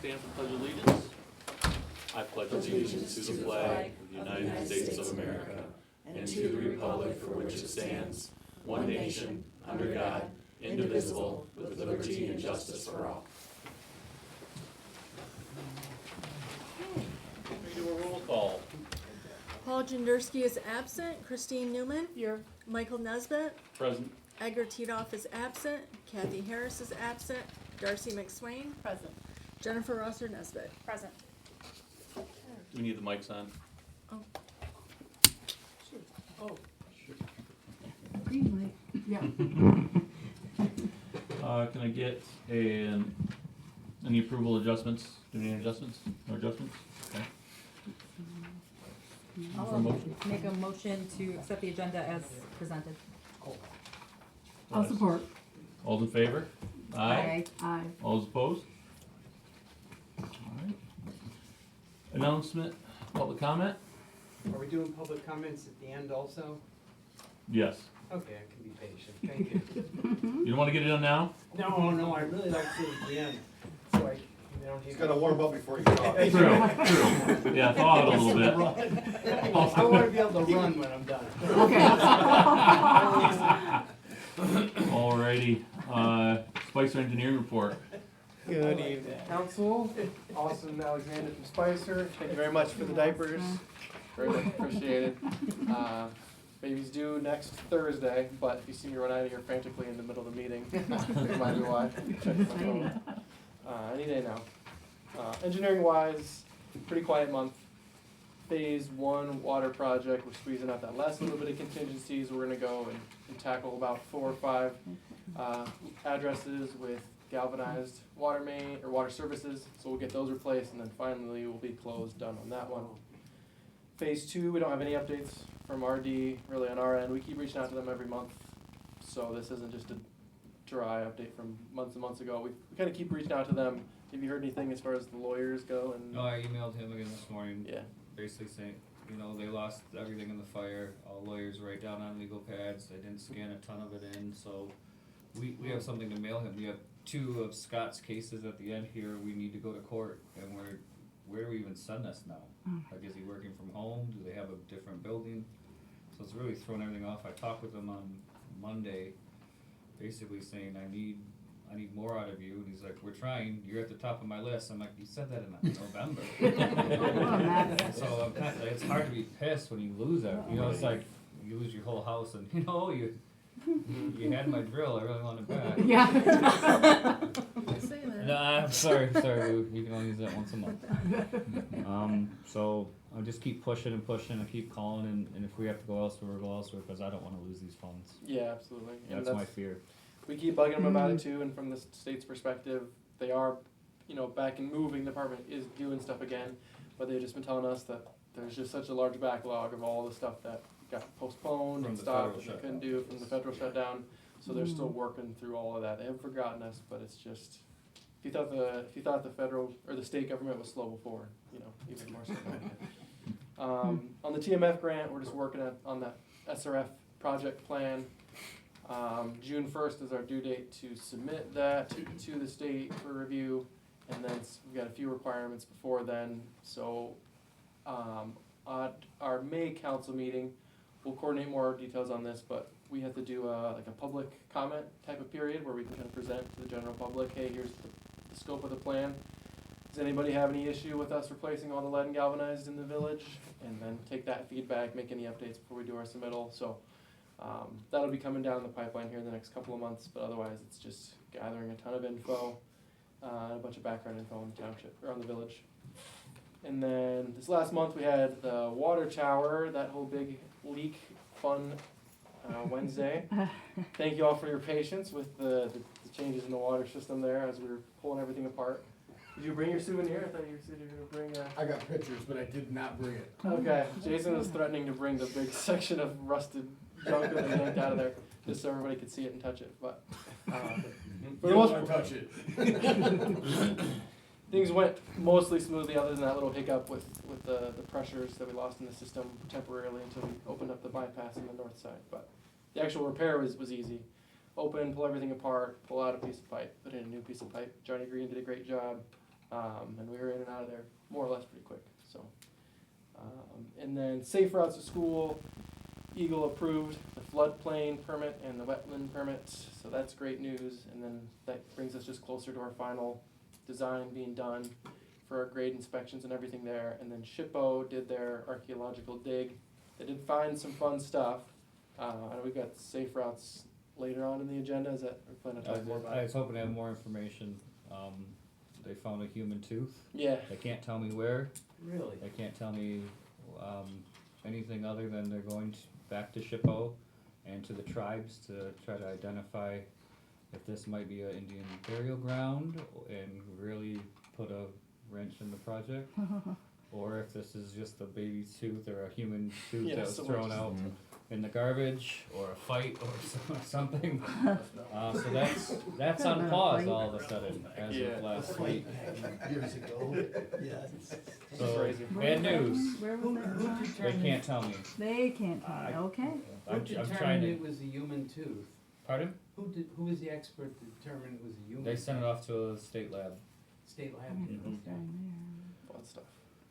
stand for pledge allegiance. I pledge allegiance to the flag of the United States of America and to the republic for which it stands, one nation, under God, indivisible, with liberty and justice for all. We do a roll call. Paul Jenderski is absent. Christine Newman. Here. Michael Nesbitt. Present. Edgar Titoff is absent. Kathy Harris is absent. Darcy McSwain. Present. Jennifer Rosser Nesbitt. Present. Do we need the mics on? Oh. Oh. Green light. Yeah. Can I get any approval adjustments? Do we need any adjustments? No adjustments? Okay. For a I'll motion? make a motion to accept the agenda as presented. I'll support. All's in favor? Aye. Aye. All's opposed? Alright. Announcement, public comment? Are we doing public comments at the end also? Yes. Okay, I can be patient, thank you. You don't wanna get it done now? No, I really like to at the end, so I, you know. He's gotta warm up before you talk. True, true. Yeah, thaw it a little bit. I wanna be able to run when I'm done. Alrighty, Spicer Engineering Report. Good evening, council. Austin Alexander from Spicer. Thank you very much for the diapers. Very much appreciated. Baby's due next Thursday, but if you see me run out of here frantically in the middle of the meeting, that might be why. Check my phone. Any day now. Engineering wise, pretty quiet month. Phase 1 water project, we're squeezing out that last little bit of contingencies. We're gonna go and tackle about 4 or 5 addresses with galvanized water main or water services. So we'll get those replaced, and then finally we'll be closed, done on that one. Phase 2, we don't have any updates from RD really on our end. We keep reaching out to them every month, so this isn't just a dry update from months and months ago. We kind of keep reaching out to them. Have you heard anything as far as the lawyers go? And No, I emailed him again this morning, yeah, basically saying, you know, they lost everything in the fire, all lawyers write down on legal pads, they didn't scan a ton of it in, so we have something to mail him. We have 2 of Scott's cases at the end here, we need to go to court, and where do we even send this now? Like, is he working from home, do they have a different building? So it's really thrown everything off. I talked with him on Monday, basically saying, I need more out of you, and he's like, we're trying, you're at the top of my list. I'm like, you said that in November. So it's hard to be pissed when you lose it, you know, it's like, you lose your whole house, and you know, you had my drill, I really want it back. Yeah. I say that. No, I'm sorry, Lou, you can only use that once a month. So I'll just keep pushing and pushing, and keep calling, and if we have to go elsewhere, we'll go elsewhere, because I don't wanna lose these funds. yeah, absolutely. And That's my fear. We keep bugging them about it too, and from the state's perspective, they are, you know, back and moving. The department is doing stuff again, but they've just been telling us that there's just such a large backlog of all the stuff that got postponed From and the stopped federal and they couldn't do from the federal shutdown. So they're still working through all of that. They haven't forgotten us, but it's just, if you thought the federal or the state government was slow before, you know, even more so now. On the TMF grant, we're just working on that SRF project plan. June 1st is our due date to submit that to the state for review, and then we've got a few requirements before then. So at our May council meeting, we'll coordinate more details on this, but we have to do like a public comment type of period where we can kind of present to the general public, hey, here's the scope of the plan. Does anybody have any issue with us replacing all the lead and galvanized in the village? And then take that feedback, make any updates before we do our submittal. So that'll be coming down the pipeline here in the next couple of months, but otherwise it's just gathering a ton of info, and a bunch of background info on the township, or on the village. And then this last month we had the water tower, that whole big leak fun Wednesday. Thank you all for your patience with the changes in the water system there as we were pulling everything apart. Did you bring your souvenir? I thought you said you were going to bring I got pictures, but I did not bring it. Okay, Jason was threatening to bring the big section of rusted junk that we yanked out of there, just so everybody could see it and touch it, but for the most part, touch it. things went mostly smoothly other than that little hiccup with the pressures that we lost in the system temporarily until we opened up the bypass on the north side, but the actual repair was easy. Open, pull everything apart, pull out a piece of pipe, put in a new piece of pipe. Johnny Green did a great job. And we were in and out of there more or less pretty quick, so. And then safe routes to school, Eagle approved the floodplain permit and the wetland permits, so that's great news. And then that brings us just closer to our final design being done for our grade inspections and everything there. And then SHPO did their archaeological dig. They did find some fun stuff. I know we've got safe routes later on in the agenda. Is that, we're planning to talk more about I it? was hoping to have more information. They found a human tooth. Yeah, They can't tell me where. Really? They can't tell me, anything other than they're going back to SHPO and to the tribes to try to identify if this might be an Indian burial ground and really put a wrench in the project. Or if this is just a baby's tooth or a human tooth Yeah, that was someone thrown just- out in the garbage, or a fight, or something. So that's on pause all of a sudden, as Yeah. of last week. Years ago. So, Crazy. bad news, Where was that? Who from? they determined, can't tell me. They can't tell me, okay. who I'm trying determined it to, was a human tooth? pardon? Who was the expert that determined it was a human? They sent it off to a state lab. State lab. fun stuff.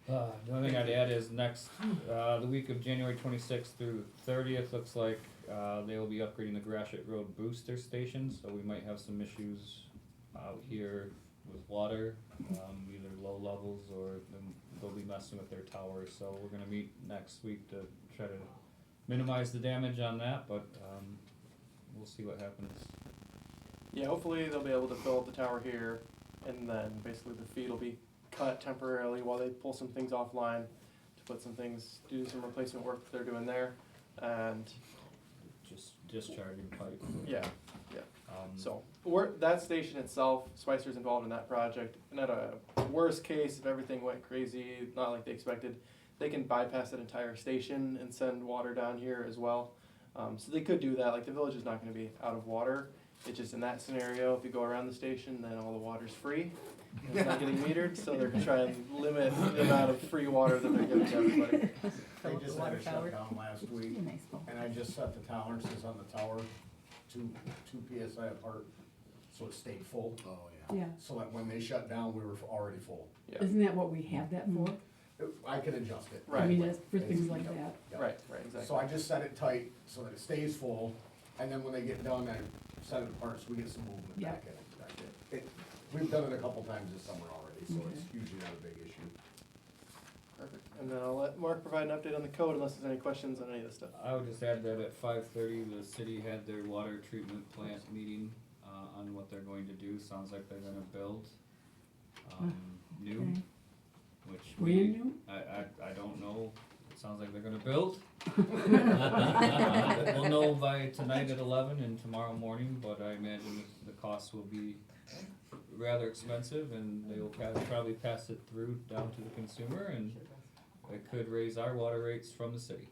The only thing I'd add is next, the week of January 26th through 30th, looks like, they will be upgrading the Gratiot Road booster station, so we might have some issues out here with water, either low levels or they'll be messing with their towers, so we're gonna meet next week to try to minimize the damage on that, but, we'll see what happens. Yeah, hopefully they'll be able to fill up the tower here, and then basically the feed will be cut temporarily while they pull some things offline to put some things, do some replacement work that they're doing there, and Just discharging pipe. yeah, Um, so that station itself, Spicer's involved in that project, and at a worst case, if everything went crazy, not like they expected, they can bypass that entire station and send water down here as well. So they could do that, like the village is not gonna be out of water, it's just in that scenario, if you go around the station, then all the water's free. And it's not getting metered, so they're gonna try and limit the amount of free water that they're giving to everybody. They Fill up just the had water it tower. shut down last week, Be a nice phone. and I just set the tolerances on the tower, two PSI apart, so it stayed full. Oh, Yeah, So that when they shut down, we were already full. Yeah, isn't that what we have that for? I can adjust it. I Right. mean, that's for things like that. Yep. right, So exactly. I just set it tight so that it stays full, and then when they get done, I set it apart so we get some movement Yeah. back in it. We've done it a couple times this summer already, so it's usually not a big issue. Perfect, and then I'll let Mark provide an update on the code unless there's any questions on any of this stuff. I would just add that at 5:30, the city had their water treatment plant meeting, on what they're going to do. Sounds like they're gonna build, new, Okay. which Brand we, new? I don't know. It sounds like they're gonna build. We'll know by tonight at 11 and tomorrow morning, but I imagine the cost will be rather expensive and they will probably pass it through down to the consumer, and it could raise our water rates from the city,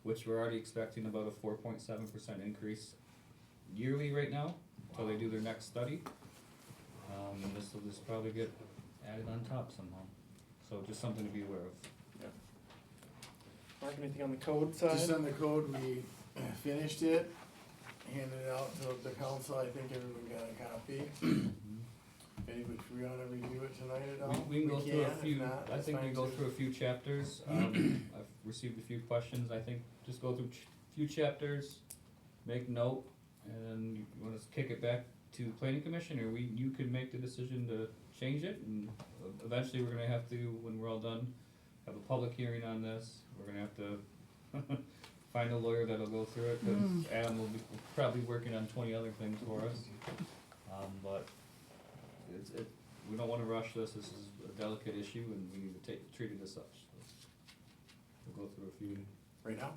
which we're already expecting about a 4.7% increase yearly right now, until they do their next study. And this will just probably get added on top somehow. So just something to be aware of. Mark, anything on the code side? Just on the code, we finished it, handed it out to the council, I think everyone got a copy. Anybody, we wanna review it tonight at all? We can go through a if few, not, I that's think we fine go too. through a few chapters. I've received a few questions. I think just go through a few chapters, make note, and you wanna kick it back to planning commission, or you could make the decision to change it, and eventually we're gonna have to, when we're all done, have a public hearing on this. We're gonna have to find a lawyer that'll go through it, cause Adam will be probably working on 20 other things for us. But we don't wanna rush this. This is a delicate issue and we need to treat it as such. So we'll go through a few, Right now?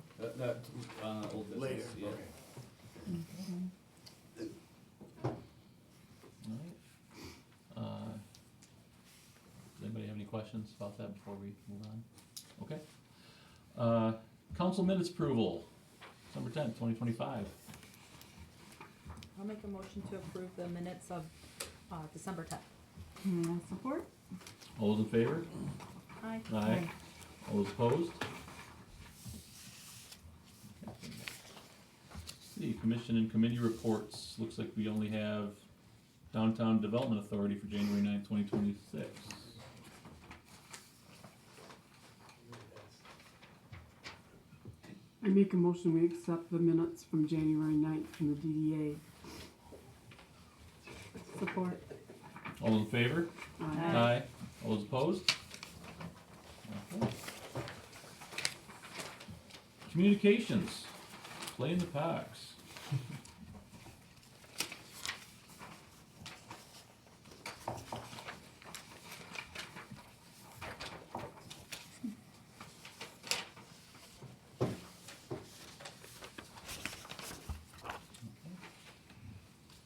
old business, Later, yeah. okay. Does anybody have any questions about that before we move on? Okay. Council minutes approval, December 10th, 2025. I'll make a motion to approve the minutes of, December 10th. Support? All those in favor? Aye. Aye. All those opposed? See, commission and committee reports, looks like we only have Downtown Development Authority for January 9th, 2026. I make a motion, we accept the minutes from January 9th from the DDA. Support. All in favor? Aye. All those opposed? Okay. Communications, play in the parks.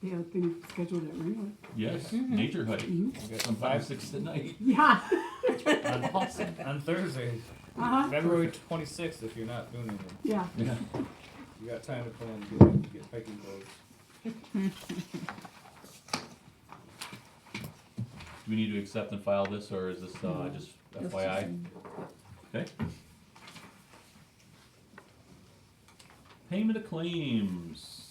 They have a thing scheduled at Ringwood. Yes, nature hike, Mhm. We got from 5 to 6 tonight. Yeah. on Thursday, Uh-huh. February 26th, if you're not doing anything. Yeah. Yeah. You got time to plan to get hiking clothes. Do we need to accept and file this, or is this, just FYI? Okay. Payment of claims.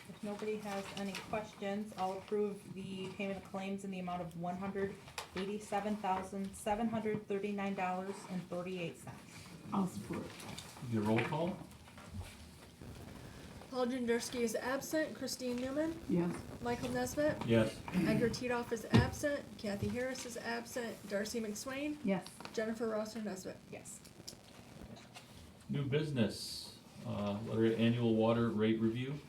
If nobody has any questions, I'll approve the payment of claims in the amount of $187,739.38. I'll support. Get a roll call? Paul Jenderski is absent. Christine Newman. Yes. Michael Nesbitt. Yes. Edgar Titoff is absent. Kathy Harris is absent. Darcy McSwain. Yes. Jennifer Rosser Nesbitt. Yes. New business, annual water rate review.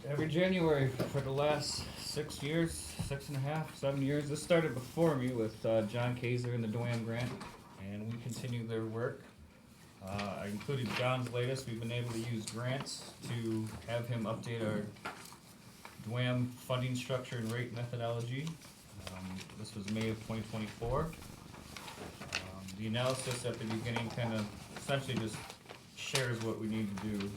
Every January for the last 6 years, 6.5, 7 years. This started before me with John Kaiser and the DWAM grant, and we continue their work. I included John's latest. We've been able to use grants to have him update our DWAM funding structure and rate methodology. This was May of 2024. The analysis at the beginning kind of essentially just shares what we need to do.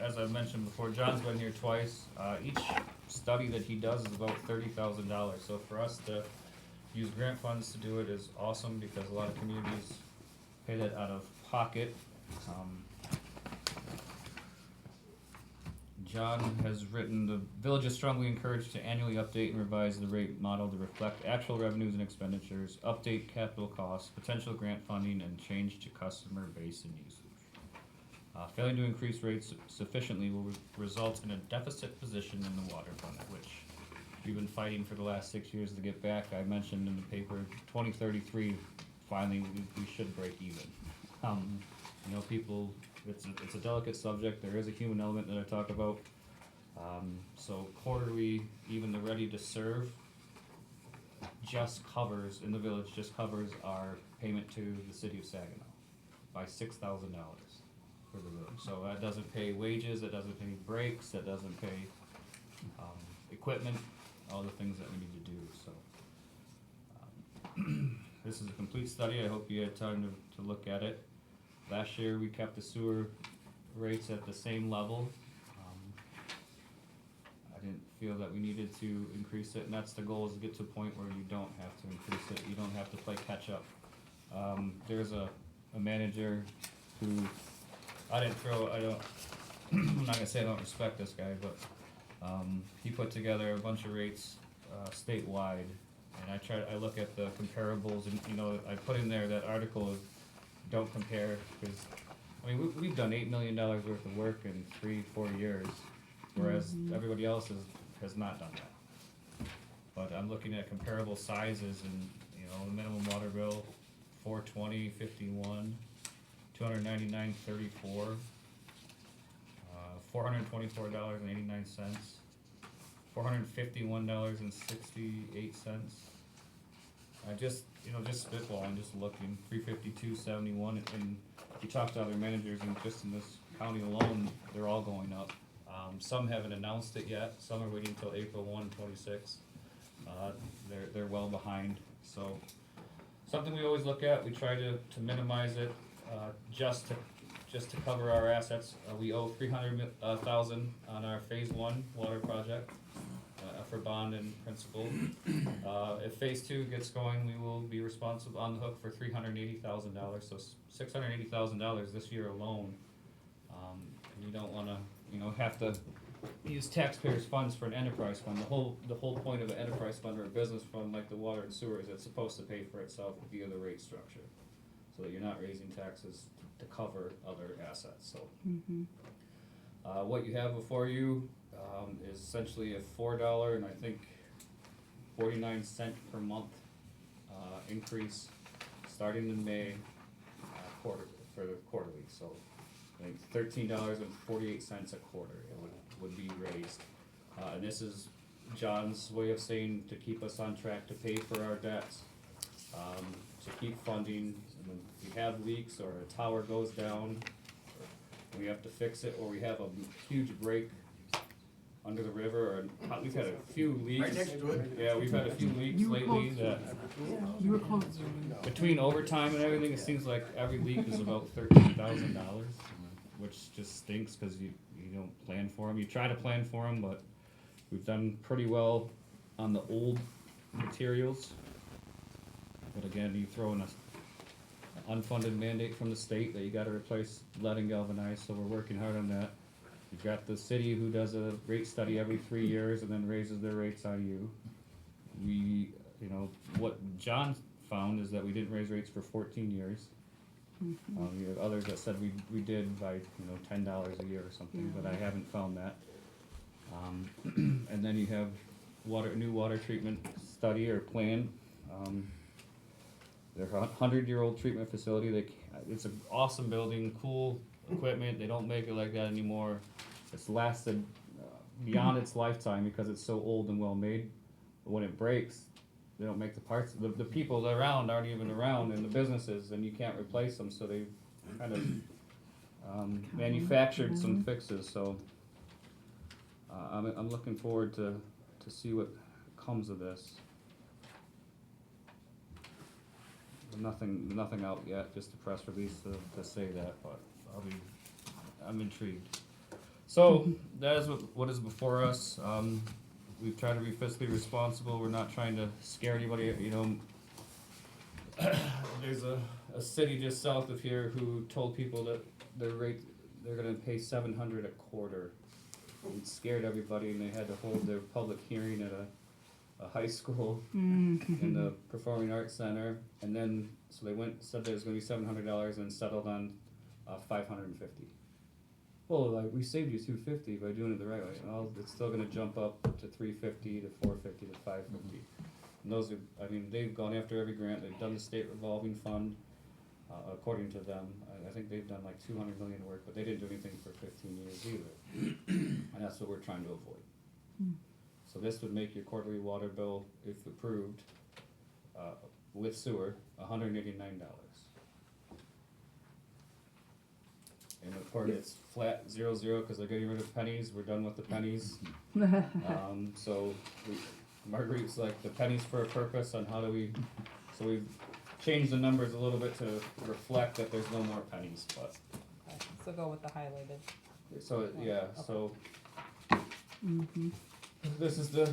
As I've mentioned before, John's been here twice. Each study that he does is about $30,000. So for us to use grant funds to do it is awesome because a lot of communities pay that out of pocket. John has written, the village is strongly encouraged to annually update and revise the rate model to reflect actual revenues and expenditures, update capital costs, potential grant funding, and change to customer base and usage. Failing to increase rates sufficiently will result in a deficit position in the water fund, which we've been fighting for the last 6 years to get back. I mentioned in the paper, 2033, finally, we should break even. You know, people, it's a delicate subject. There is a human element that I talk about. So quarterly, even the ready to serve just covers, in the village, just covers our payment to the city of Saginaw by $6,000 for the village. So that doesn't pay wages, that doesn't pay breaks, that doesn't pay equipment, all the things that we need to do, so. This is a complete study. I hope you had time to look at it. Last year, we kept the sewer rates at the same level. I didn't feel that we needed to increase it, and that's the goal, is to get to a point where you don't have to increase it, you don't have to play catch-up. There's a manager who, I'm not gonna say I don't respect this guy, but, he put together a bunch of rates, statewide, and I look at the comparables, and, you know, I put in there that article of don't compare, because, I mean, we've done $8 million worth of work in 3-4 years, whereas everybody else has not done that. But I'm looking at comparable sizes, and, you know, the minimum water bill, $420.51, $299.34, $424.89, $451.68. I just spitballing, just looking, $352.71, and if you talk to other managers, and just in this county alone, they're all going up. Some haven't announced it yet, some are waiting until April 1, 26. They're well behind, so something we always look at. We try to minimize it. just to cover our assets, we owe $300,000 on our phase 1 water project, for bond and principal. If phase 2 gets going, we will be responsible on the hook for $380,000, so $680,000 this year alone. And you don't wanna, have to use taxpayers' funds for an enterprise fund. The whole point of an enterprise fund or a business fund like the water and sewer is it's supposed to pay for itself via the rate structure, so that you're not raising taxes to cover other assets, so. What you have before you, is essentially a $4 and I think 49 cent per month, increase starting in May, for the quarterly, so I think $13.48 a quarter it would be raised. And this is John's way of saying to keep us on track to pay for our debts, to keep funding, and when we have leaks or a tower goes down, or we have to fix it, or we have a huge break under the river, or we've had a few leaks. Right next to it. Yeah, we've had a few leaks You were lately close. that, You were close. between overtime and everything, it seems like every leak is about $13,000, which just stinks, cause you don't plan for them. You try to plan for them, but we've done pretty well on the old materials. But again, you throw in an unfunded mandate from the state that you gotta replace lead and galvanized, so we're working hard on that. You've got the city who does a rate study every 3 years and then raises their rates on you. What John found is that we didn't raise rates for 14 years. You have others that said we did by, $10 a year or something, but I haven't found that. And then you have new water treatment study or plan. They're a 100-year-old treatment facility. It's an awesome building, cool equipment. They don't make it like that anymore. It's lasted beyond its lifetime because it's so old and well made. But when it breaks, they don't make the parts. The people around aren't even around in the businesses, and you can't replace them. So they've kind of manufactured some fixes. So I'm looking forward to see what comes of this. Nothing out yet, just a press release to say that, but I'm intrigued. So that is what is before us. We've tried to be fiscally responsible. We're not trying to scare anybody. There's a city just south of here who told people that they're gonna pay $700 a quarter. It scared everybody, and they had to hold their public hearing at a high school in the Performing Arts Center, and then so they said that it was going to be $700 and settled on $550. Well, like we saved you $250 by doing it the right way. Well, it's still going to jump up to $350 to $450 to $550. And those are, they've gone after every grant. They've done the state revolving fund, according to them. I think they've done like $200 million work, but they didn't do anything for 15 years either. And that's what we're trying to avoid. So this would make your quarterly water bill, if approved, with sewer, $189. And of course, it's flat 0-0 because they're getting rid of pennies. We're done with the pennies. So Marguerite's like the pennies for a purpose on how do we. So we've changed the numbers a little bit to reflect that there's no more pennies. But Okay, so go with the highlighted. so yeah. So this is to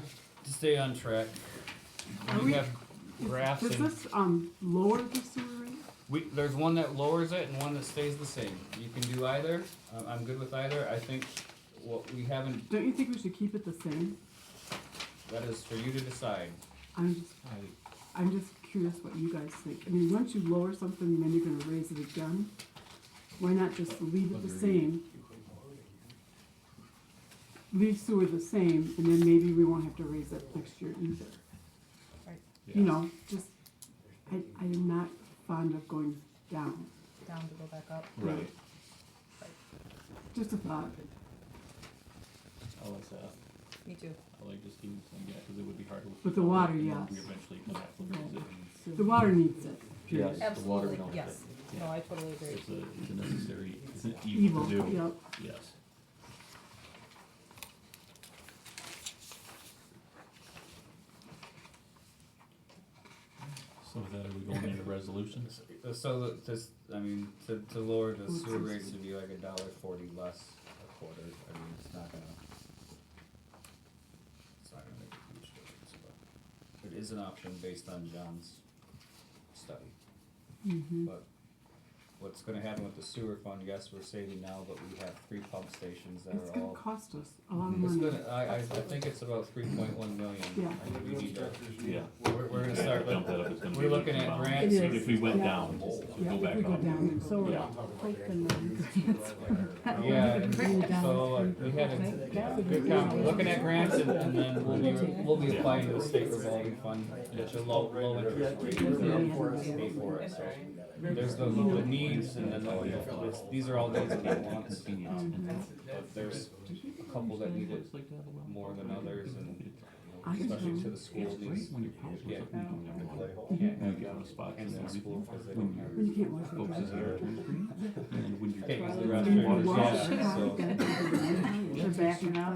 stay on track. Are We we- have graphs Does and this, lower the sewer rate? there's one that lowers it and one that stays the same. You can do either. I'm good with either. I think what we haven't, Don't you think we should keep it the same? that is for you to decide. I'm just curious what you guys think. Once you lower something, then you're gonna raise it again. Why not just leave it the same? Leave sewer the same, and then maybe we won't have to raise it next year either. Right. I am not fond of going down. Down to go back up. Right. Just a thought. I like that. Me too. I like just keeping it, because it would be hard to. With the water, and then yes. We eventually come back and raise it. The water needs it. Yes. The water Absolutely, don't yes. fit. No, I totally agree. It's a necessary, it's an Evil, evil to do. yep. Yes. So with that, are we going into resolution? So that this, I mean, to lower the sewer rates would be like $1.40 less a quarter. I mean, it's not gonna make a huge difference, but it is an option based on John's study. Mm-hmm. But what's gonna happen with the sewer fund, yes, we're saving now, but we have 3 pump stations that It's are gonna all. cost us a lot of It's money. gonna, I think it's about 3.1 million. Yeah. I think we need to, Yeah. we're gonna start, Jump that up, it's gonna we're be looking at about- grants. It is. If we went Yeah. down, so Yeah, go if back we go up. down, then So we're Yeah. hoping Yeah, and so we had a good count, looking at grants and then we'll be applying to the state revolving fund, which are low interest rate, pay for it, so. There's the needs and then these are all needs and wants. But there's a couple that need it more than others and especially to the school needs. Yeah. And the school because they don't have. When you can't wash your Focuses hands. there. Can't use the When restroom, you wash yeah, your so. hands, they're backing out.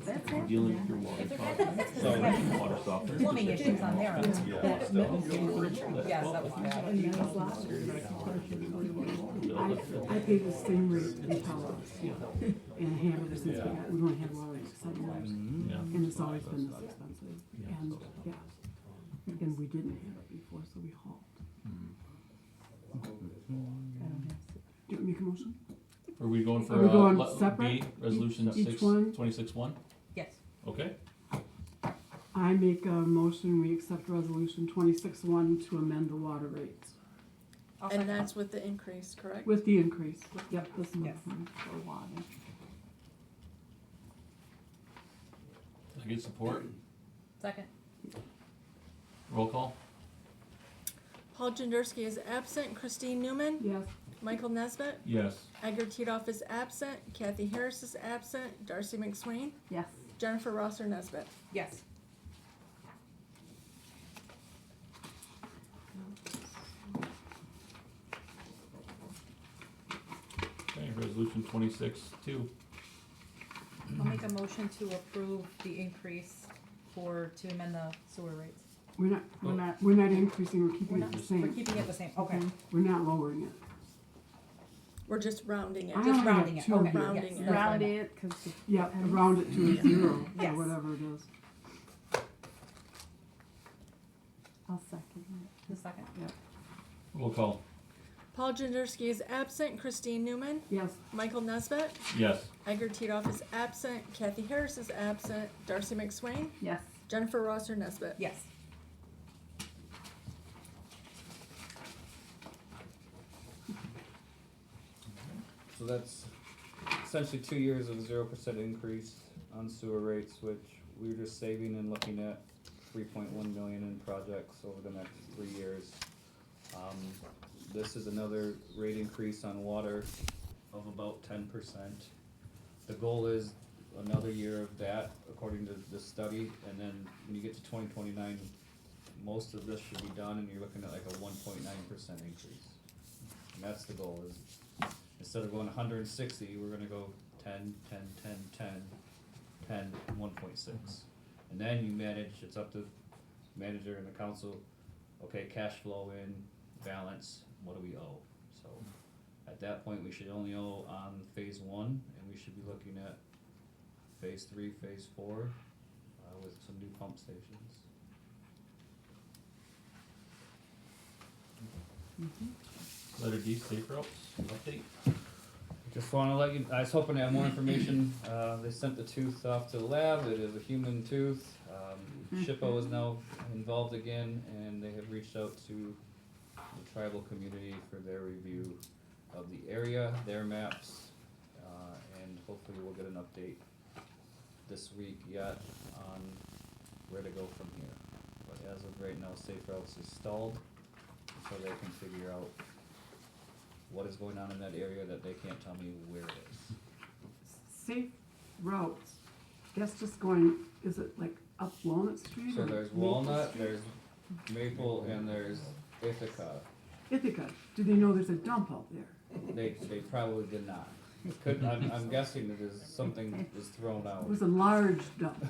That's it. Dealing with your water softener. So- Water softener. Plumbing issues on their end. That metal ceiling. Yes, that was bad. And metal lockers. I pay the same rate in power. And I have ever since we don't have water in 7 years. Yeah. And it's always been this expensive. And, yeah. And we didn't have it before, so we hauled. Do you make a motion? Are we going for, Are we going B, separate? resolution Each 6, one? 26-1? Yes. Okay, I make a motion, we accept resolution 26-1 to amend the water rates. I'll And second. that's with the increase, correct? With the increase. Yep, this is Yes. for water. I get support, Second. roll call? Paul Jenderski is absent. Christine Newman. Yes. Michael Nesbitt. Yes. Edgar Titoff is absent. Kathy Harris is absent. Darcy McSwain. Yes. Jennifer Rosser Nesbitt. Yes. Okay, resolution 26-2. I'll make a motion to approve the increase to amend the sewer rates. We're not increasing, we're keeping it the We're same. keeping it the same, okay. We're not lowering it. We're just rounding it. I Just only have rounding it, two okay. here. Rounding yes, it. that's what I Round meant. it, cause Yeah, round it to a 0, or Yes. whatever it is. I'll second The second. Roll call? Paul Jenderski is absent. Christine Newman. Yes. Michael Nesbitt. Yes. Edgar Titoff is absent. Kathy Harris is absent. Darcy McSwain. it. Yes. Jennifer Rosser Nesbitt. Yes. So that's essentially 2 years of 0% increase on sewer rates, which we're just saving and looking at 3.1 million in projects over the next 3 years. This is another rate increase on water of about 10%. The goal is another year of that, according to this study, and then when you get to 2029, most of this should be done, and you're looking at like a 1.9% increase. And that's the goal, is instead of going 160, we're gonna go 10, 10, 10, 10, 10, 1.6. And then you manage, it's up to manager and the council, okay, cash flow in, balance, what do we owe? So, at that point, we should only owe on phase 1, and we should be looking at phase 3, phase 4, with some new pump stations. Letter D, safe routes, update? Just wanna let you, I was hoping to have more information, they sent the tooth off to the lab, it is a human tooth. SHPO is now involved again, and they have reached out to the tribal community for their review of the area, their maps, and hopefully we'll get an update this week yet on where to go from here. But as of right now, Safe Routes is stalled, so they can figure out what is going on in that area that they can't tell me where it is. Safe routes, that's just going, is it like up Walnut Street? So or there's Maple Walnut, Street? there's Maple, and there's Ithaca. Ithaca, do they know there's a dump out there? They probably did not. Could, I'm guessing that is something is thrown out. It was a large dump.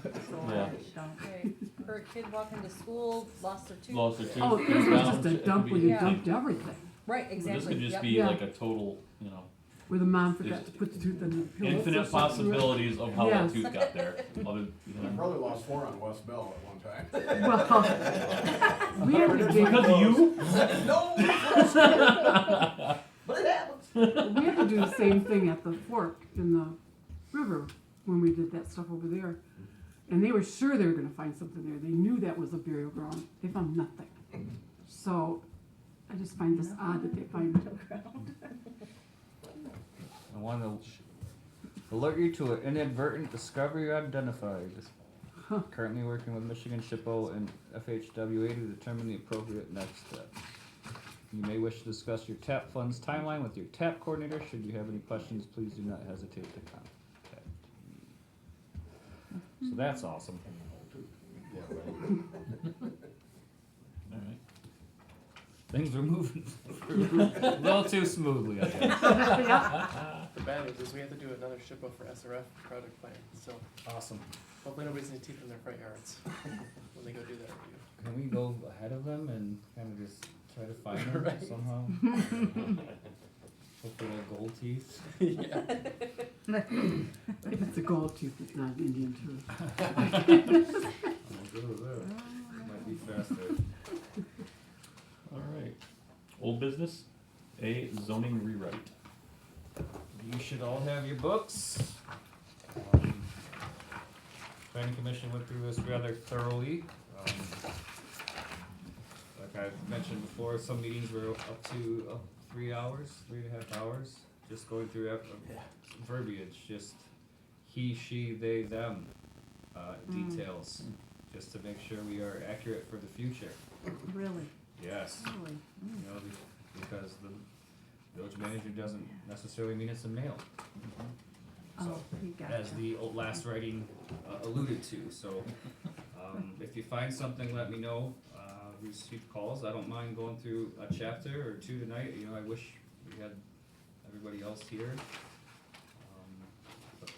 Yeah. Right, or a kid walking to school, lost their tooth. Lost their tooth. Oh, this was just a dump where you Yeah. dumped everything, Right, This exactly, could just yep. be Yeah. like a total, you know, where the mom forgot to put the tooth in the pillow. infinite possibilities of how that Yes. tooth got there. Other, you My know. brother lost 4 on West Bell at one time. Well, we had to dig, Because of you? No! But it happens. we had to do the same thing at the fork in the river when we did that stuff over there. And they were sure they were gonna find something there. They knew that was a burial ground. They found nothing. So I just find this odd that they find I want to alert you to an inadvertent discovery identified. Currently working with Michigan SHPO and FHWA to determine the appropriate next steps. You may wish to discuss your TAP funds timeline with your TAP coordinator. Should you have any questions, please do not hesitate to contact me. So that's awesome. Alright. Things are moving a little too smoothly, I guess. The bad news is we have to do another SHPO for SRF project plan, so Awesome. hopefully nobody's any teeth in their front yards when they go do that review. Can we go ahead of them and kind of just try to find them Right. somehow? Hopefully they're gold teeth. Yeah. if it's a gold tooth, it's not an Indian tooth. I'm good with that. Might be faster. Alright. Old business, a zoning rewrite. You should all have your books. Planning Commission went through this rather thoroughly. Like I mentioned before, some meetings were up to 3 hours, 3.5 hours, just going through verbiage, just he, she, they, them, details, just to make sure we are accurate for the future. Really, Yes. really. You know, because the village manager doesn't necessarily mean it's a male. Oh, you got As the last writing alluded to, so, if you find something, let me know, we receive calls, I don't mind going through a chapter or 2 tonight, you know, I wish we had everybody else here.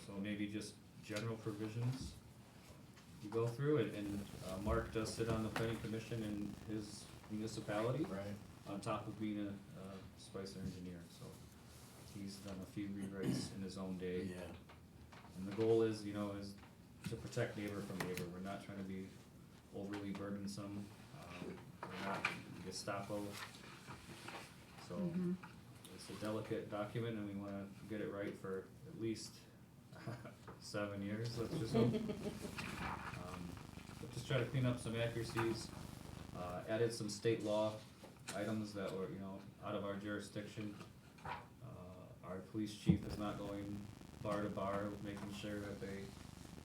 So maybe just general provisions you go through, and Mark does sit on the planning commission in his municipality, Right. on top of being a Spicer engineer, so he's done a few rewrites in his own day. Yeah. And the goal is, you know, is to protect neighbor from neighbor, we're not trying to be overly burdensome, we're not Gestapo. So, it's a delicate document and we wanna get it right for at least 7 years, let's just hope. But just try to clean up some accuracies, added some state law items that were, you know, out of our jurisdiction. Our police chief is not going bar to bar, making sure that they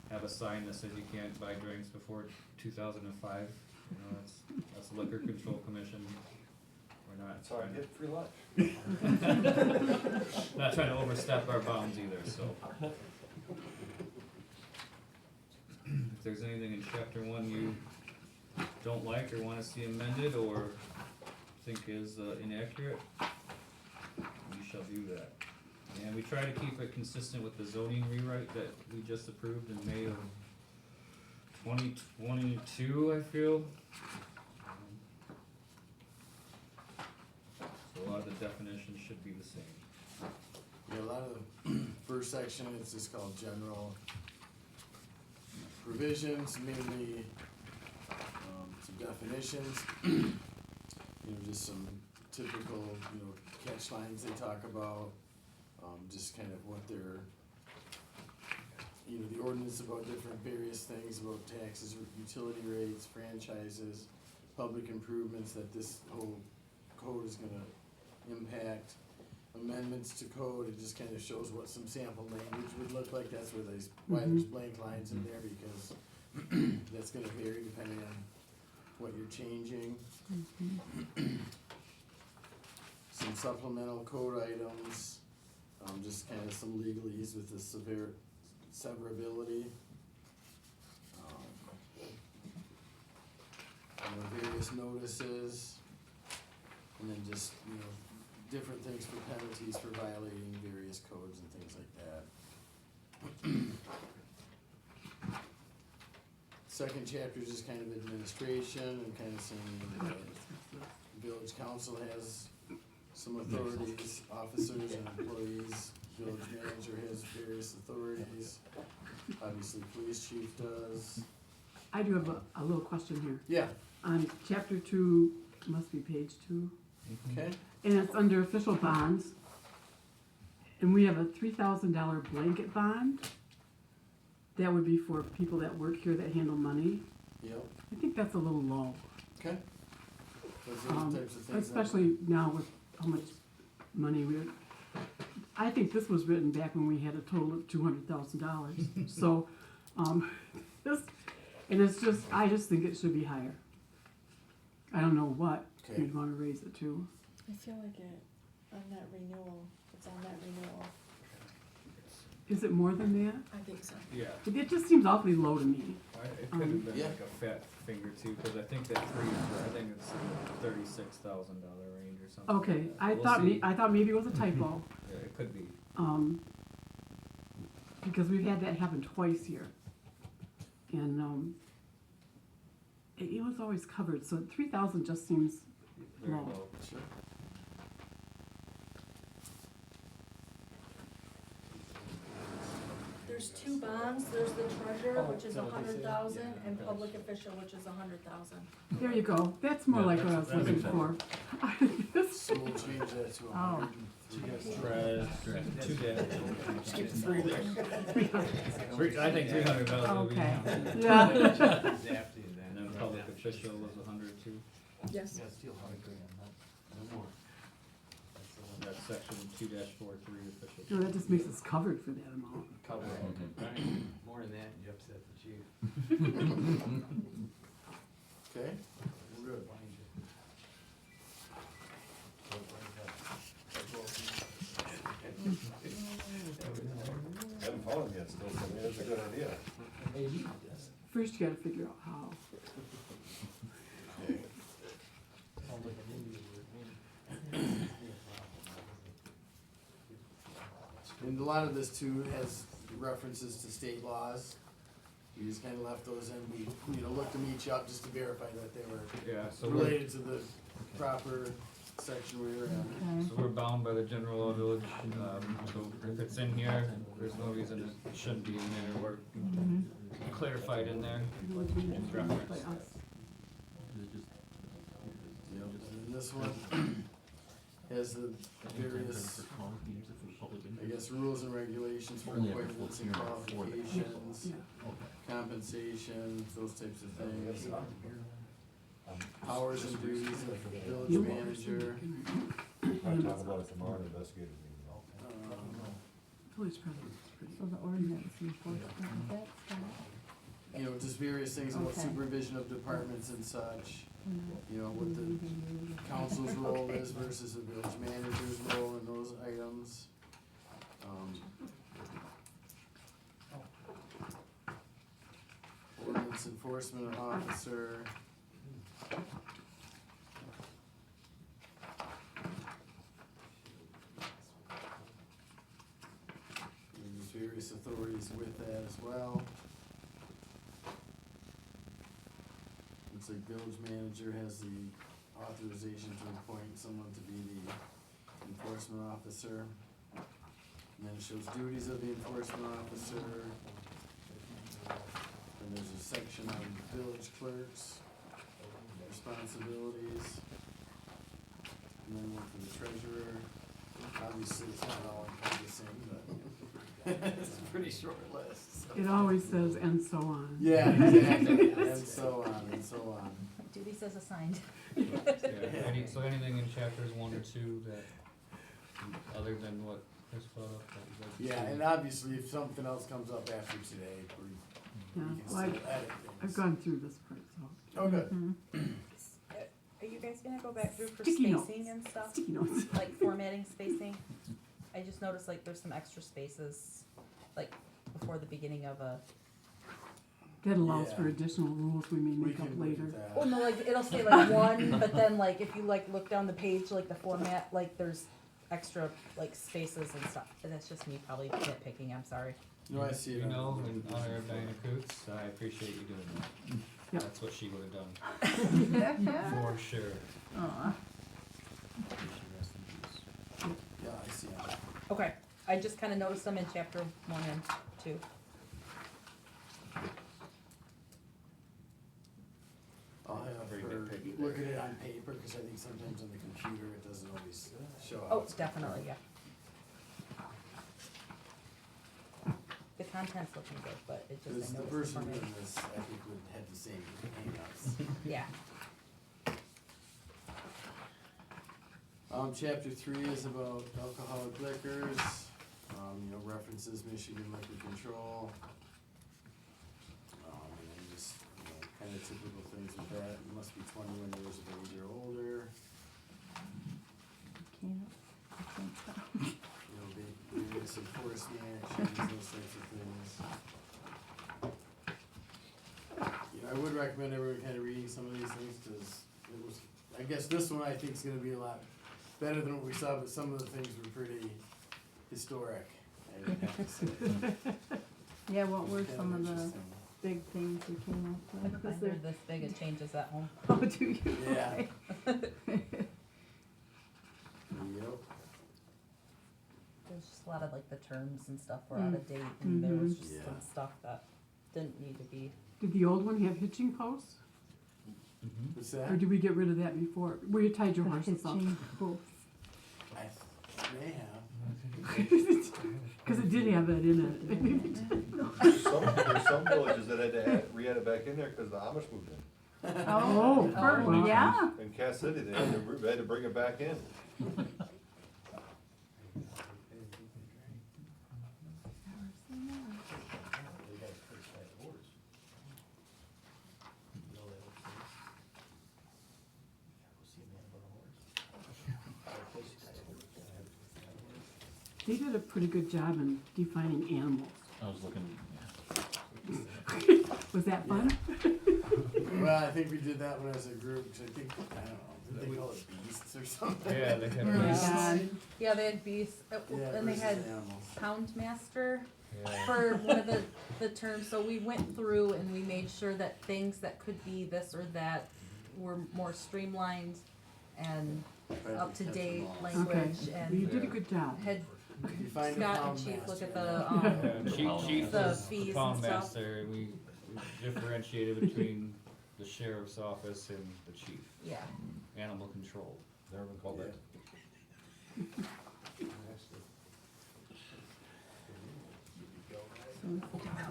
have a sign that says you can't buy drinks before 2005. You know, that's the Liquor Control Commission. We're not That's how I trying get free lunch. not trying to overstep our bounds either, so. If there's anything in chapter 1 you don't like or wanna see amended or think is inaccurate, you shall do that. And we try to keep it consistent with the zoning rewrite that we just approved in May of 2022, I feel. So a lot of the definitions should be the same. Yeah, a lot of the first section, it's just called general provisions, mainly, some definitions. You know, just some typical, you know, catch lines they talk about, just kind of what they're, you know, the ordinance about different various things about taxes, utility rates, franchises, public improvements that this whole code is gonna impact. Amendments to code, it just kind of shows what some sample language would look like, that's where there's, why there's blank lines in there, because that's gonna vary depending on what you're changing. Some supplemental code items, just kind of some legalese with the severability. Various notices, and then just, you know, different things for penalties for violating various codes and things like that. Second chapter is just kind of administration and kind of saying that village council has some authorities, officers and employees. Village manager has various authorities. Obviously, police chief does. I do have a little question here. Yeah, On chapter 2, must be page 2, okay. and it's under official bonds. And we have a $3,000 blanket bond. That would be for people that work here that handle money. Yep, I think that's a little low. okay. Those are the types of things. that- Especially now with how much money I think this was written back when we had a total of $200,000. So, this, and it's just, I just think it should be higher. I don't know what Okay. you'd wanna raise it to. I feel like on that renewal, it's on that renewal. Is it more than that? I think so. Yeah, It just seems awfully low to me. it could have been Yeah. like a fat finger too, cause I think that I think it's $36,000 range or something. like Okay, that. I We'll thought see. I thought maybe it was a typo. Yeah, it could be. Because we've had that happen twice here. And, it was always covered, so 3,000 just seems Very low. low. Sure. There's two bonds, there's the treasurer, which is 100,000, and public official, which is 100,000. There you go. That's more Yeah, like what I was that looking makes for. So we'll change that to Oh. 103. Two days. Skip 3 there. I think 300,000 would be. Okay. And Yeah. then public official was 100 too. Yes. That's section 2-43 official. No, that just makes us covered for that amount. Cover more than that, you upset the chief. Okay, we're good. Haven't followed yet still, so maybe that's a good idea. Maybe. First, you gotta figure out how. Okay. Sounds like an Indian word, And a lot of this too has references to state laws. We just kinda left those in, we, looked them each up just to verify that they were Yeah, so we're, related to the proper section we were in. Okay. so we're bound by the general law village, so if it's in here, there's no reason it shouldn't be in there, or clarified in there. Village managers Just reference. by us. Yep, and then this one has the various, I guess, rules and regulations for appointments and qualifications, Yeah. compensation, those types of things. Powers and duties of the village You- manager. I'll talk about it tomorrow in investigative meeting. Village president is pretty. So the ordinance enforcement, that's You know, just various things about Okay. supervision of departments and such. that. You know, what the council's role is versus the village manager's role in those items. Ordinance enforcement officer. There's various authorities with that as well. Looks like village manager has the authorization to appoint someone to be the enforcement officer. And then it shows duties of the enforcement officer. And there's a section on village clerks, responsibilities. And then one for the treasurer. Obviously, it's not all encompassing, but it's a pretty short list. so. It always says, and so on. Yeah, exactly, and so on, and so on. Duties as assigned. Yeah, so anything in chapters 1 or 2 that, other than what Chris brought up, that you'd like to Yeah, see? and obviously, if something else comes up after today, we Yeah. can Well, still edit I've things. gone through this part, so. Oh, good. Are you guys gonna go back through for Sticky notes. spacing and stuff? Sticky notes. Like formatting spacing? I just noticed like there's some extra spaces, like before the beginning of a, That allows for Yeah. additional rules we may We make up can look later. at that. well, no, like it'll say like one, but then like if you like look down the page, like the format, like there's extra like spaces and stuff. But that's just me probably nitpicking, I'm sorry. No, I see it. You on know, the- in honor of Diana Coots, I appreciate you doing that. Yep. That's what she would have done, for sure. Aw. Yeah, I see it. Okay, I just kinda noticed them in chapter 1 and 2. I'll have Very her nitpicky look there. at it on paper, cause I think sometimes on the computer it doesn't always show how Oh, it's. definitely, yeah. The content's looking good, but it Cause just, I the noticed person for me. doing this, I think would have the same hangups. Yeah, Chapter 3 is about alcoholic liquors, references Michigan liquor control. And then just, kinda typical things with that, you must be 21 years of age or older, I can't tell. various enforcement actions, those types of things. I would recommend everyone kinda reading some of these things, cause it was, I guess this one I think is gonna be a lot better than what we saw, but some of the things were pretty historic, I would have to say. Yeah, what were Kind some of the interesting. big things you came up with? I heard this big of changes at home. Oh, do you? Yeah. Okay. Yep. There's just a lot of like the terms and stuff were out of date and there was just Yeah. some stuff that didn't need to be. Did the old one have hitching posts? What's Or that? did we get rid of that before? Where you tied your The horses up? hitching posts. I may have. Cause it did have that in it. There's some villages that had to re-add it back in there because the Amish moved in. Oh, Oh, yeah. In Cass City, they had to bring it back in. They did a pretty good job in defining animals. I was looking, Was that fun? Well, I think we did that one as a group, cause I think, I don't know, did they call it beasts or something? Yeah, they had Oh my beasts. God. Yeah, they had beasts, Yeah, and they versus had animals. Poundmaster Yeah. for one of the terms, so we went through and we made sure that things that could be this or that were more streamlined and Tried up to catch date them all. Okay, language well, you and did a good job. had You find a Scott and pound Chief look at master. the, Yeah, Chief The was the fees and pound stuff. master, and we differentiated between the sheriff's office and the chief, yeah. animal control. Never been called that.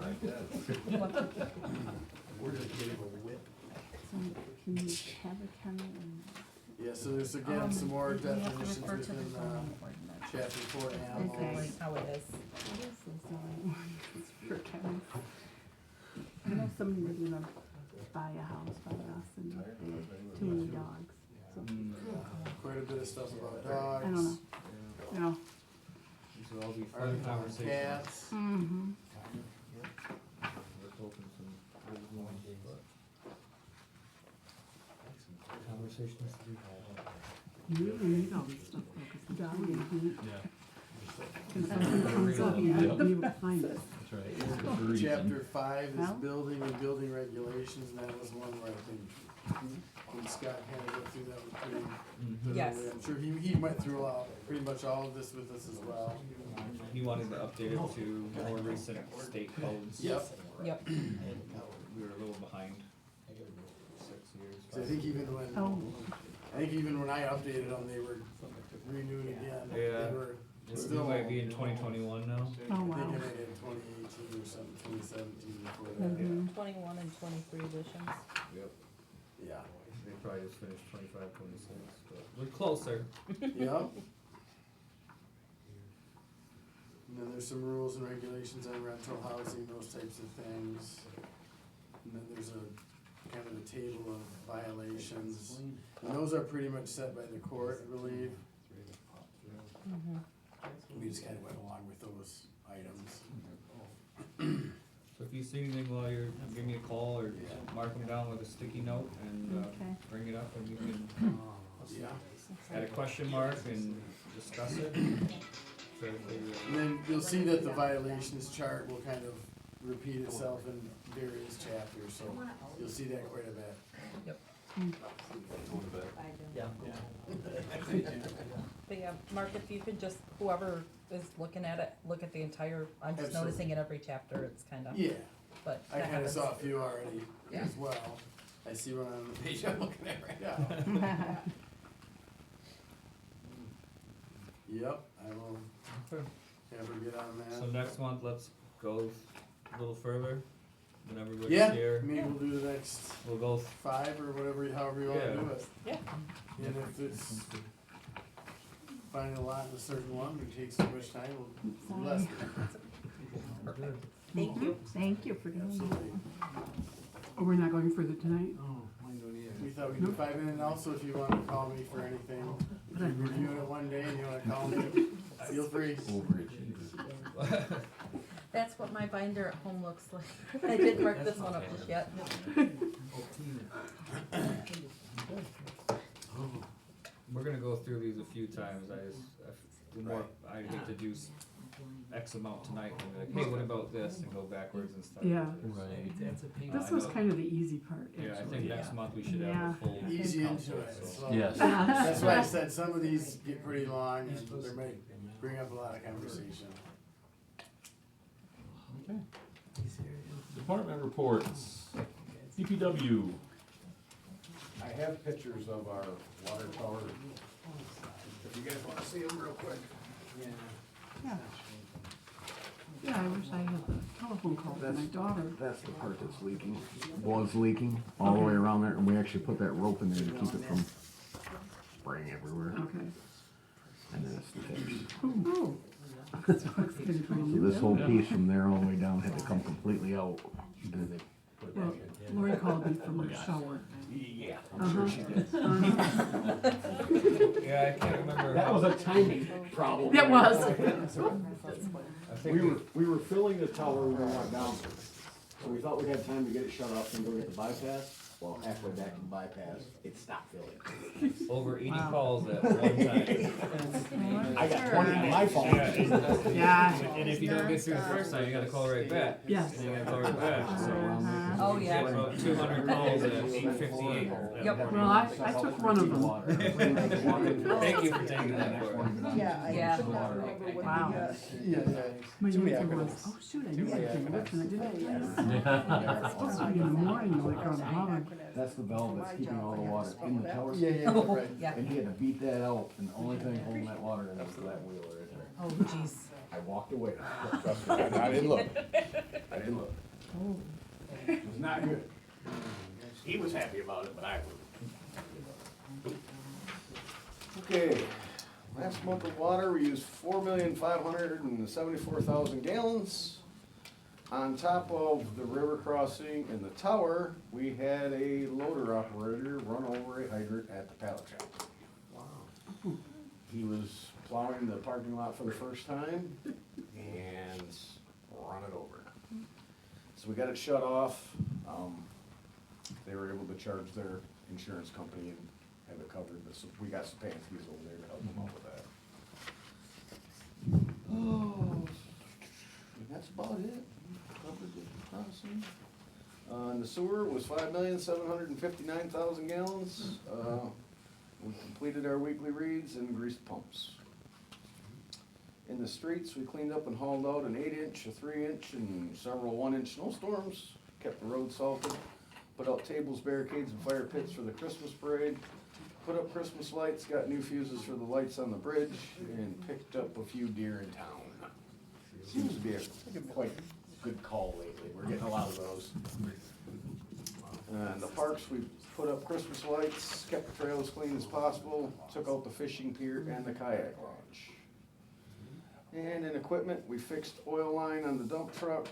Like that. We're just getting a whip. So can you have a kennel and? Yeah, so there's again some more We have to definitions refer to the within, zoning ordinance. chapter 4 This animals. is like how it is. What is the zoning ordinance for kennels? I know somebody was gonna buy a house by us and they had too many dogs, so, Quite a bit of stuff about I dogs. don't know, you know. These will all be fun Article on conversations. cats. Mm-hmm. Let's open some good ones, but conversations to be had. You really need all this stuff though, 'cause the dog and heat. yeah, And something comes up, you have to be able to find it. that's right. Chapter 5 is Well. building and building regulations, and that was one where I think when Scott kind of went through that was pretty Mhm. Yes. thoroughly. I'm sure he went through pretty much all of this with us as well. He wanted to update it to more recent state codes. Yep. Yep. We were a little behind. 6 years. So I think even when, Oh. I updated them, they were renewed again. Yeah. They were We still. might be in 2021 now. Oh, I wow. think it in 2018 or something, 2017 before that. Mm-hmm. 21 and 23 editions. Yep. Yeah. They probably just finished 25, 26, but we're closer. Yep. And then there's some rules and regulations on rental housing, those types of things. And then there's a kind of a table of violations. And those are pretty much set by the court, I believe. Mm-hmm. We just kind of went along with those items. So if you see anything while you're, give me a call or mark them down with a sticky note and Okay. bring it up and you can Yeah. add a question mark and discuss it. Try to figure And then you'll see that the violations chart will kind of repeat itself in various chapters, so you'll see that quite a bit. Yeah. But yeah, Mark, if you could just, whoever is looking at it, look at the entire, I'm just Absolutely. noticing in every chapter, it's kinda, Yeah, but I that kinda happens. saw a few already Yeah. as well. I see one on the page I'm looking at right now. Yep, I will Okay. have her get on that. So next month, let's go a little further, when everybody's Yeah, here. maybe we'll do the next We'll go, 5 or whatever, however you wanna Yeah. do it. Yeah. And if it's finding a lot in a certain one, it takes too much time, we'll do less. Perfect. Thank you. Thank you for doing that. Absolutely. Oh, we're not going further tonight? Oh, mine don't either. We thought we'd do 5 minutes, and also if you wanna call me for anything, But I- you're reviewing it one day and you wanna call me, feel free. That's what my binder at home looks like. I didn't mark this one up just yet. we're gonna go through these a few times, the more, I hate to do X amount tonight, and be like, hey, what about this, and go backwards and stuff. Yeah. Right. That's a pain. This I was know. kind of the easy part, Yeah, I actually. think next month we should have Yeah. a full. Easy council, into it, so- so. Yes. That's why I said some of these get pretty long and they might bring up a lot of conversation. Okay. Department reports. DPW. I have pictures of our water tower. If you guys wanna see them real quick. Yeah. Yeah, I wish I had the telephone call from my daughter. That's the part that's leaking, was leaking all the way around there, and we actually put that rope in there to keep it from spraying everywhere, Okay. and then it's the fix. Oh. That's what's gonna be So new. this whole piece from there all the way down had to come completely out, and then they put it Well, back in. Lori called me from her shower. Yeah, I'm sure she did. Yeah, I can't remember. That how- was a timing problem. It was. I think We were filling the tower when we went down, so we thought we had time to get it shut off and go get the bypass. Well, halfway back to the bypass, it stopped filling. over 80 Wow. calls at one time. I got 20 on my phone. Yeah. And if you don't get through the first time, you gotta call right back. Yes. And you gotta call right back, so. Oh, yeah. About 200 calls at 8:58. Yep. Well, I took one of them. Thank you for taking that for us. Yeah. Wow. Yeah. My Too many answer was, acronyms. oh shoot, I Too knew many that thing worked and I didn't. Yeah. It's supposed to be in the morning, like around 11. That's the valve that's keeping all the water in the tower. Yeah, right. Yeah. And he had to beat that out, and the only thing holding that water in was that wheel right there. Oh, jeez. I walked away. Trust me, I didn't look. I didn't look. It was not good. He was happy about it, but I wasn't. Okay, last month of water, we used 4,574,000 gallons. On top of the river crossing and the tower, we had a loader operator run over a hydrant at the pallet shop. Wow. He was plowing the parking lot for the first time and run it over. So we got it shut off. They were able to charge their insurance company and have it covered, but we got some Panske's over there to help them out with that. Oh, and that's about it. Covered the crossing. And the sewer was 5,759,000 gallons. We completed our weekly reads and greased pumps. In the streets, we cleaned up and hauled out an 8-inch, a 3-inch, and several 1-inch snowstorms. Kept the road salted. Put out tables, barricades, and fire pits for the Christmas parade. Put up Christmas lights, got new fuses for the lights on the bridge, and picked up a few deer in town. Seems to be a quite good call lately. We're getting a lot of those. And the parks, we put up Christmas lights, kept the trails clean as possible, took out the fishing pier and the kayak launch. And in equipment, we fixed oil line on the dump truck,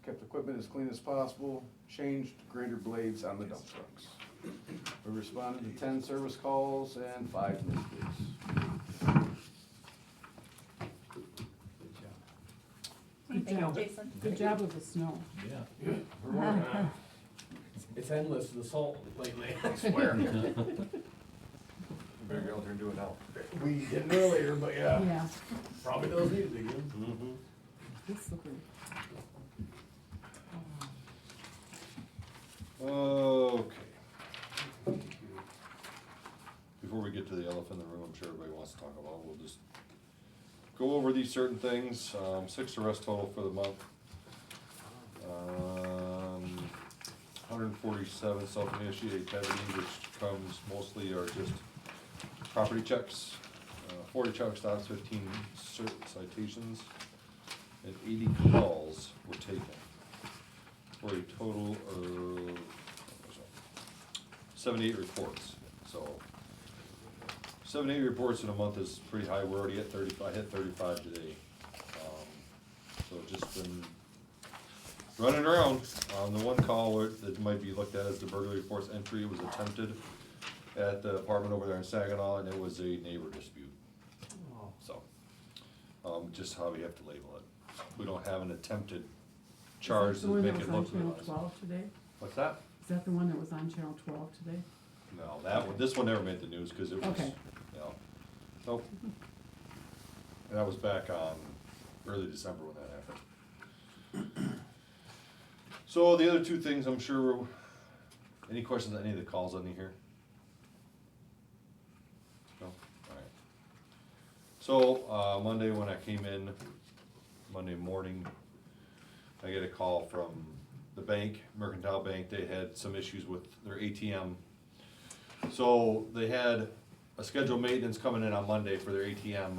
kept equipment as clean as possible, changed grader blades on the dump trucks. We responded to 10 service calls and 5 mistakes. Good Thank you, job. Jason. Good job with the snow. Yeah. It's endless, the salt lately, I swear. Better get out there and do it now. We didn't earlier, but yeah, Yeah. probably does need to again. Mm-hmm. It's slippery. Okay. Before we get to the elephant in the room, I'm sure everybody wants to talk about, we'll just go over these certain things. 6 arrests total for the month. 147 self-initiated activity, which comes mostly are just property checks. 40 truck stops, 15 citations, and 80 calls were taken, for a total of 78 reports. So 78 reports in a month is pretty high. We're already at 35, hit 35 today. So just been running around. The one call that might be looked at as the burglary force entry was attempted at the apartment over there in Saginaw, and it was a neighbor dispute. So, just how we have to label it. We don't have an attempted charge that Is that the one make that it was on look Channel realized. 12 today? What's that? Is that the one that was on Channel 12 today? No, that one, this one never made the news, cause it was, Okay. you know, nope. And that was back on early December when that happened. So the other two things, I'm sure, any questions on any of the calls on here? No? Alright. So, Monday when I came in, Monday morning, I get a call from the bank, Mercantile Bank. They had some issues with their ATM. So they had a scheduled maintenance coming in on Monday for their ATM.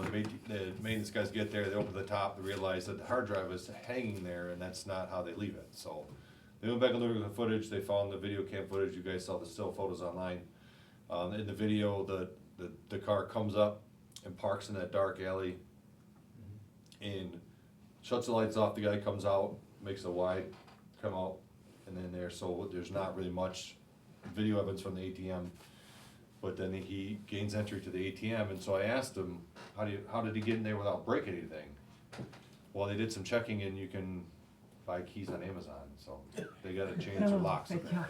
The maintenance guys get there, they open the top, they realize that the hard drive is hanging there, and that's not how they leave it. So they went back and looked at the footage. They found the video cam footage. You guys saw the still photos online. In the video, the car comes up and parks in that dark alley and shuts the lights off. The guy comes out, makes a wide come out, and then so there's not really much video evidence from the ATM. But then he gains entry to the ATM, and so I asked him, how did he get in there without breaking anything? Well, they did some checking, and you can buy keys on Amazon, so they gotta change their locks in there.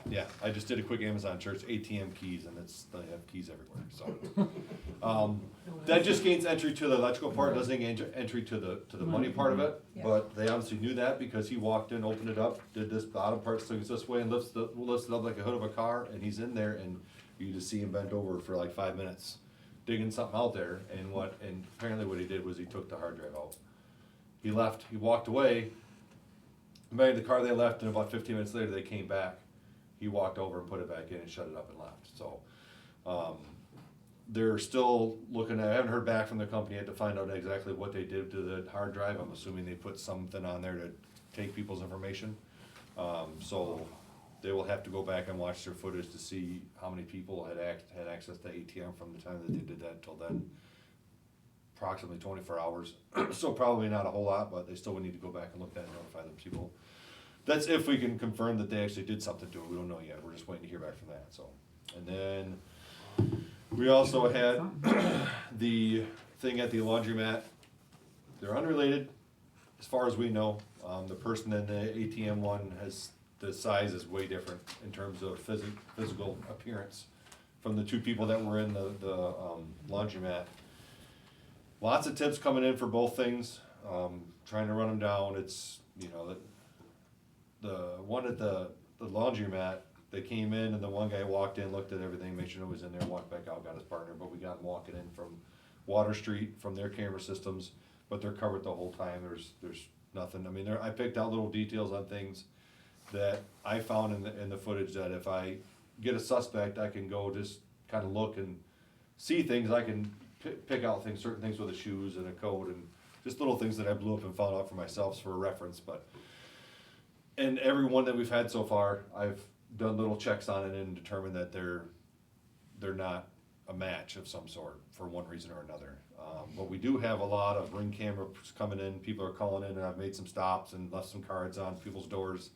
Yeah, I just did a quick Amazon search, ATM keys, and they have keys everywhere, so. That just gains entry to the electrical part, doesn't gain entry to the money part of it. Yeah. But they obviously knew that because he walked in, opened it up, did this bottom part, swings this way and lifts it up like a hood of a car, and he's in there, and you just see him bent over for like 5 minutes, digging something out there, and apparently what he did was he took the hard drive out. He left, he walked away, made the car they left, and about 15 minutes later they came back. He walked over and put it back in and shut it up and left. So, they're still looking at, I haven't heard back from the company yet to find out exactly what they did to the hard drive. I'm assuming they put something on there to take people's information. So they will have to go back and watch their footage to see how many people had access to ATM from the time that they did that till then. Approximately 24 hours. So probably not a whole lot, but they still would need to go back and look at that and notify them people. That's if we can confirm that they actually did something to it. We don't know yet. We're just waiting to hear back from that, so. And then we also had the thing at the laundromat. They're unrelated, as far as we know. The person in the ATM one the size is way different in terms of physical appearance from the two people that were in the laundromat. Lots of tips coming in for both things. Trying to run them down. It's, the one at the laundromat, they came in and the one guy walked in, looked at everything, made sure nobody was in there, walked back out, got his partner, but we got him walking in from Water Street, from their camera systems, but they're covered the whole time. There's nothing. I mean, I picked out little details on things that I found in the footage that if I get a suspect, I can go just kind of look and see things. I can pick out things, certain things with the shoes and a coat, and just little things that I blew up and found out for myself for a reference. But and every one that we've had so far, I've done little checks on it and determined that they're not a match of some sort for one reason or another. But we do have a lot of Ring cameras coming in. People are calling in, and I've made some stops and left some cards on people's doors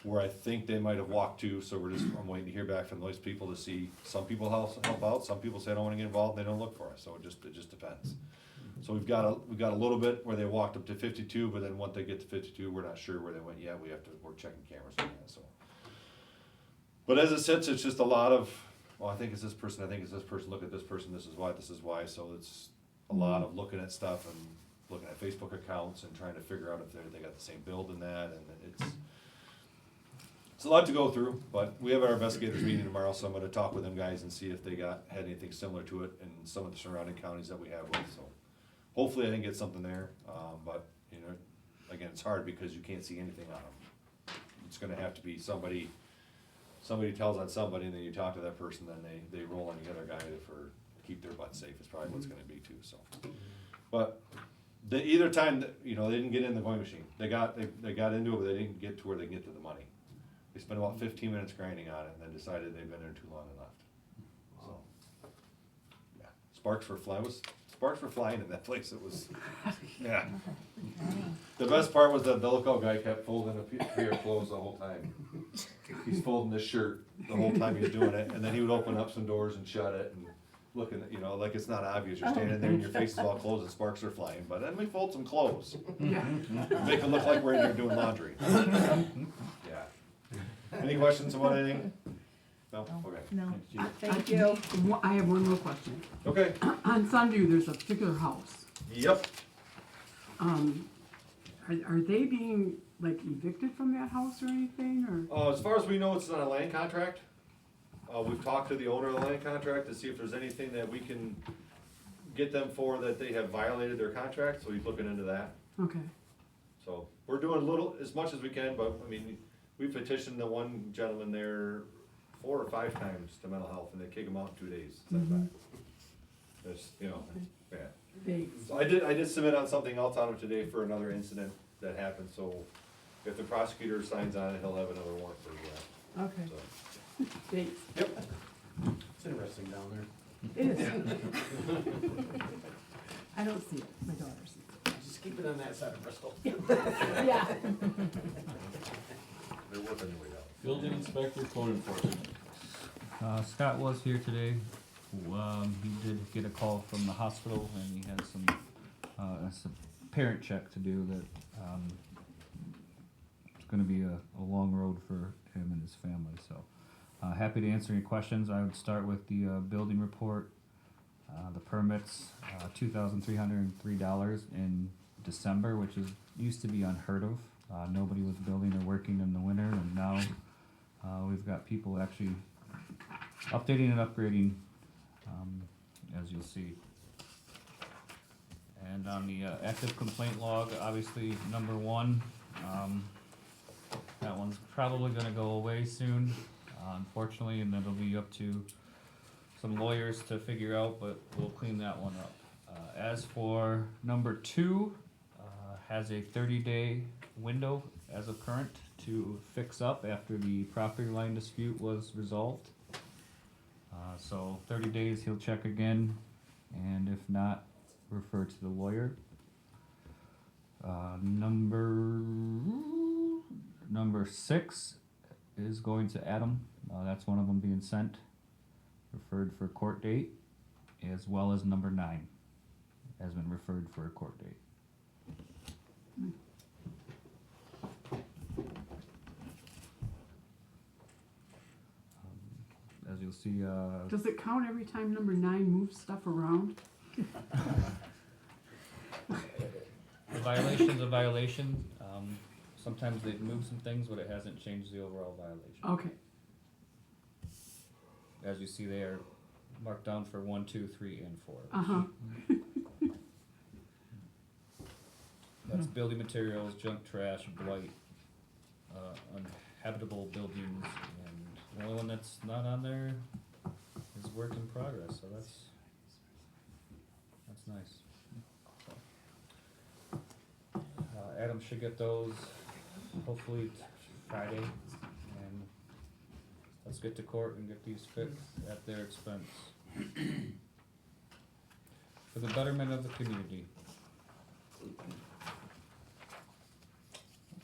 where I think they might have walked to. So I'm waiting to hear back from those people to see. Some people help out. Some people say I don't want to get involved. And they don't look for us. So it just depends. So we've got a little bit where they walked up to 52, but then once they get to 52, we're not sure where they went yet. We're checking cameras on that. So, but as it sits, it's just a lot of well, I think it's this person, I think it's this person, look at this person, this is why, so it's a lot of looking at stuff and looking at Facebook accounts and trying to figure out if they got the same build in that, and it's a lot to go through, but we have our investigators meeting tomorrow, so I'm gonna talk with them guys and see if they had anything similar to it in some of the surrounding counties that we have with, so. Hopefully I can get something there, but, you know, again, it's hard because you can't see anything on them. It's gonna have to be somebody tells on somebody, and then you talk to that person, then they roll on the other guy for keep their butt safe, is probably what's gonna be too, so. But, either time, that, you know, they didn't get in the going machine, they got into it, but they didn't get to where they can get to the money. They spent about 15 minutes grinding on it, and then decided they'd been there too long and left, so. Yeah, sparks were flying in that place, it was, yeah. The best part was that the lookout guy kept folding a pair of clothes the whole time. He's folding this shirt the whole time he's doing it, and then he would open up some doors and shut it, and looking at, you know, like it's not obvious, you're standing there and your face is all closed and sparks are flying, but then we fold some clothes. Yeah. Make it look like we're in there doing laundry. Yeah. Any questions about anything? No? Okay. No, I thank you. I have one more question. Okay. On Sunview, there's a particular house. Yep. Are they being like evicted from that house or anything, or? As far as we know, it's on a land contract. We've talked to the owner of the land contract to see if there's anything that we can get them for that they have violated their contract, so he's looking into that. Okay. So, we're doing as much as we can, but, I mean, we petitioned the one gentleman there 4 or 5 times to mental health, and they kick him out in 2 days. Send him back. It's, you know, bad. Thanks. So I did submit on something else on him today for another incident that happened, so if the prosecutor signs on it, he'll have another warrant for that. Okay. So, Thanks. yep. It's interesting down there. It is. I don't see it. My daughter sees it. Just keep it on that side of Bristol. Yeah. They're working their way out. Building inspector, code enforcement. Scott was here today. He did get a call from the hospital, and he had some parent check to do that, it's gonna be a long road for him and his family, so. Happy to answer any questions. I would start with the building report. The permits, $2,303 in December, which used to be unheard of. Nobody was building or working in the winter, and now we've got people actually updating and upgrading, as you'll see. And on the active complaint log, obviously number 1, that one's probably gonna go away soon, unfortunately, and that'll be up to some lawyers to figure out, but we'll clean that one up. As for number 2, has a 30-day window as of current to fix up after the property line dispute was resolved. So 30 days he'll check again, and if not, refer to the lawyer. Number 6 is going to Adam. That's one of them being sent, referred for court date, as well as number 9 has been referred for a court date. As you'll see, Does it count every time number 9 moves stuff around? a violation's a violation. Sometimes they've moved some things, but it hasn't changed the overall violation. Okay. As you see, they are marked down for 1, 2, 3, and 4. Uh-huh. That's building materials, junk trash, blight, uninhabitable buildings, and the only one that's not on there is work in progress, so that's nice. Adam should get those hopefully Friday, and let's get to court and get these fixed at their expense. For the betterment of the community.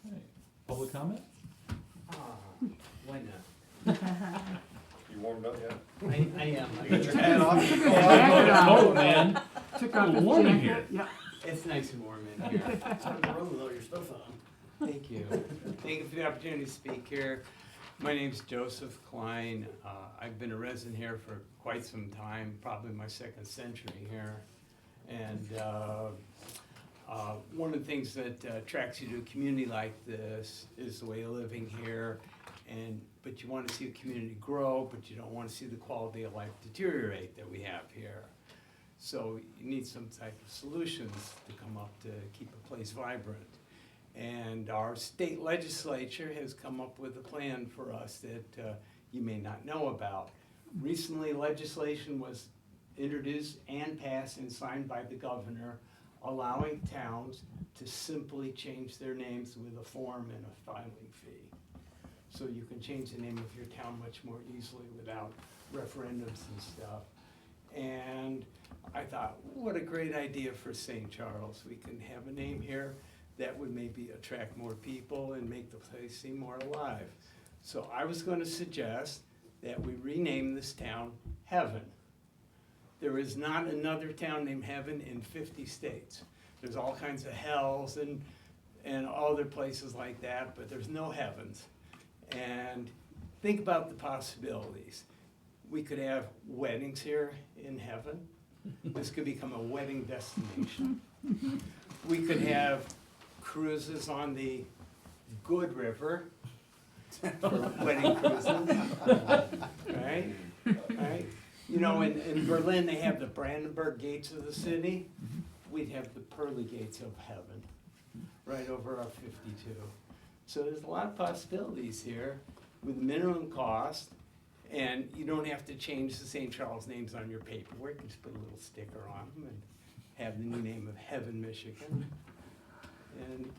Okay. Public comment? Why not? You warmed up yet? I am. Get your hat off. Oh, man. Took off his Warm in jacket. here. Yeah. It's nice and warm in here. It's on the road with all your stuff on. Thank you. Thank you for the opportunity to speak here. My name's Joseph Klein. I've been a resident here for quite some time, probably my second century here. And one of the things that attracts you to a community like this is the way of living here. But you want to see the community grow, but you don't want to see the quality of life deteriorate that we have here. So you need some type of solutions to come up to keep a place vibrant. And our state legislature has come up with a plan for us that you may not know about. Recently, legislation was introduced and passed and signed by the governor, allowing towns to simply change their names with a form and a filing fee. So you can change the name of your town much more easily without referendums and stuff. And I thought, what a great idea for St. Charles. We can have a name here that would maybe attract more people and make the place seem more alive. So I was going to suggest that we rename this town Heaven. There is not another town named Heaven in 50 states. There's all kinds of hells and other places like that, but there's no heavens. And think about the possibilities. We could have weddings here in heaven. This could become a wedding destination. We could have cruises on the Good River for wedding cruises, right? Right? You know, in Berlin, they have the Brandenburg Gates of the city. We'd have the pearly gates of heaven right over our 52. So there's a lot of possibilities here with minimum cost, and you don't have to change the St. Charles names on your paperwork. You just put a little sticker on them and have the new name of Heaven, Michigan. And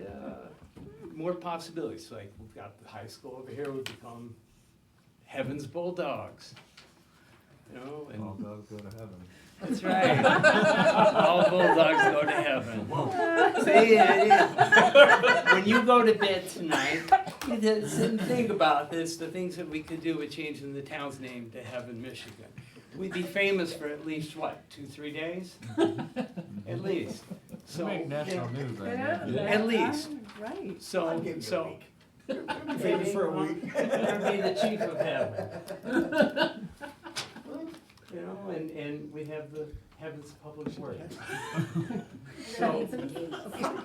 more possibilities, like we've got the high school over here would become Heaven's Bulldogs. You know, and All dogs go to heaven. that's right. All bulldogs go to heaven. See, when you go to bed tonight, you just sit and think about this, the things that we could do with changing the town's name to Heaven, Michigan. We'd be famous for at least, what, 2-3 days? At least. So, Make national news right now. at least. Right. So, Famous for a week. I'd be the chief of heaven. You know, and we have the Heaven's Public Works. So,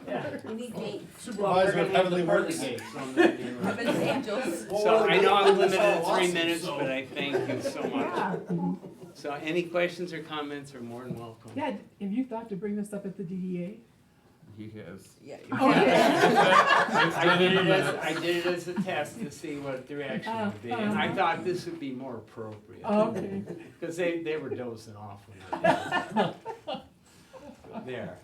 yeah. We need gates. Supervisor of Heavenly Works. Heaven's angels. So I know I'm limited to 3 minutes, but I thank you so much. Yeah. So any questions or comments are more than welcome. Yeah, have you thought to bring this up at the DDA? He has. Yeah. Oh, yeah. I did it as a test to see what the reaction would be, and I thought this would be more appropriate. Oh, okay. Because they were dozing off when I did it. There.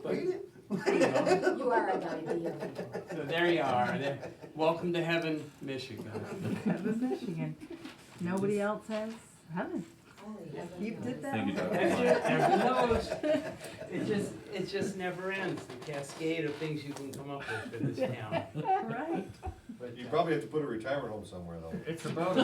But, you know, You are a diabetes. so there you are. Welcome to Heaven, Michigan. Heaven, Michigan. Nobody else has heaven. You did that? Thank you, Dr. Everyone knows. It just never ends, the cascade of things you can come up with for this town. Right. But, You probably have to put a retirement home somewhere though. It's about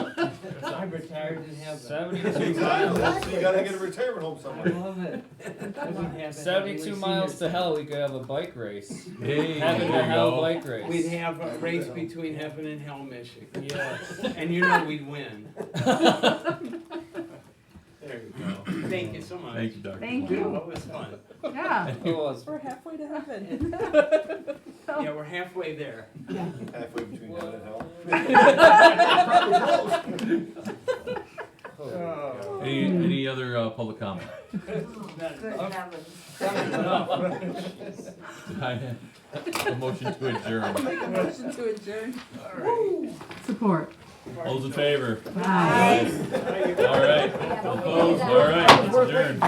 I'm retired in heaven. 72 miles. So you gotta get a retirement home I somewhere. love it. We'd have a 72 heavenly miles senior to hell, we could have a bike race. Hey, Heaven to there you hell go. bike race. We'd have a race between heaven and hell, Michigan. Yes. And you know we'd win. There you go. Thank you so much. Thank you, Dr. Thank Klein. you. That was fun. Yeah. It was. We're halfway to heaven. Yeah, we're halfway there. Halfway between heaven and hell. Oh. Any other public comment? Good heavens. I have a motion to adjourn. Make a motion to adjourn. Support. All those in favor? Bye. All right. Opposed? All right, let's adjourn.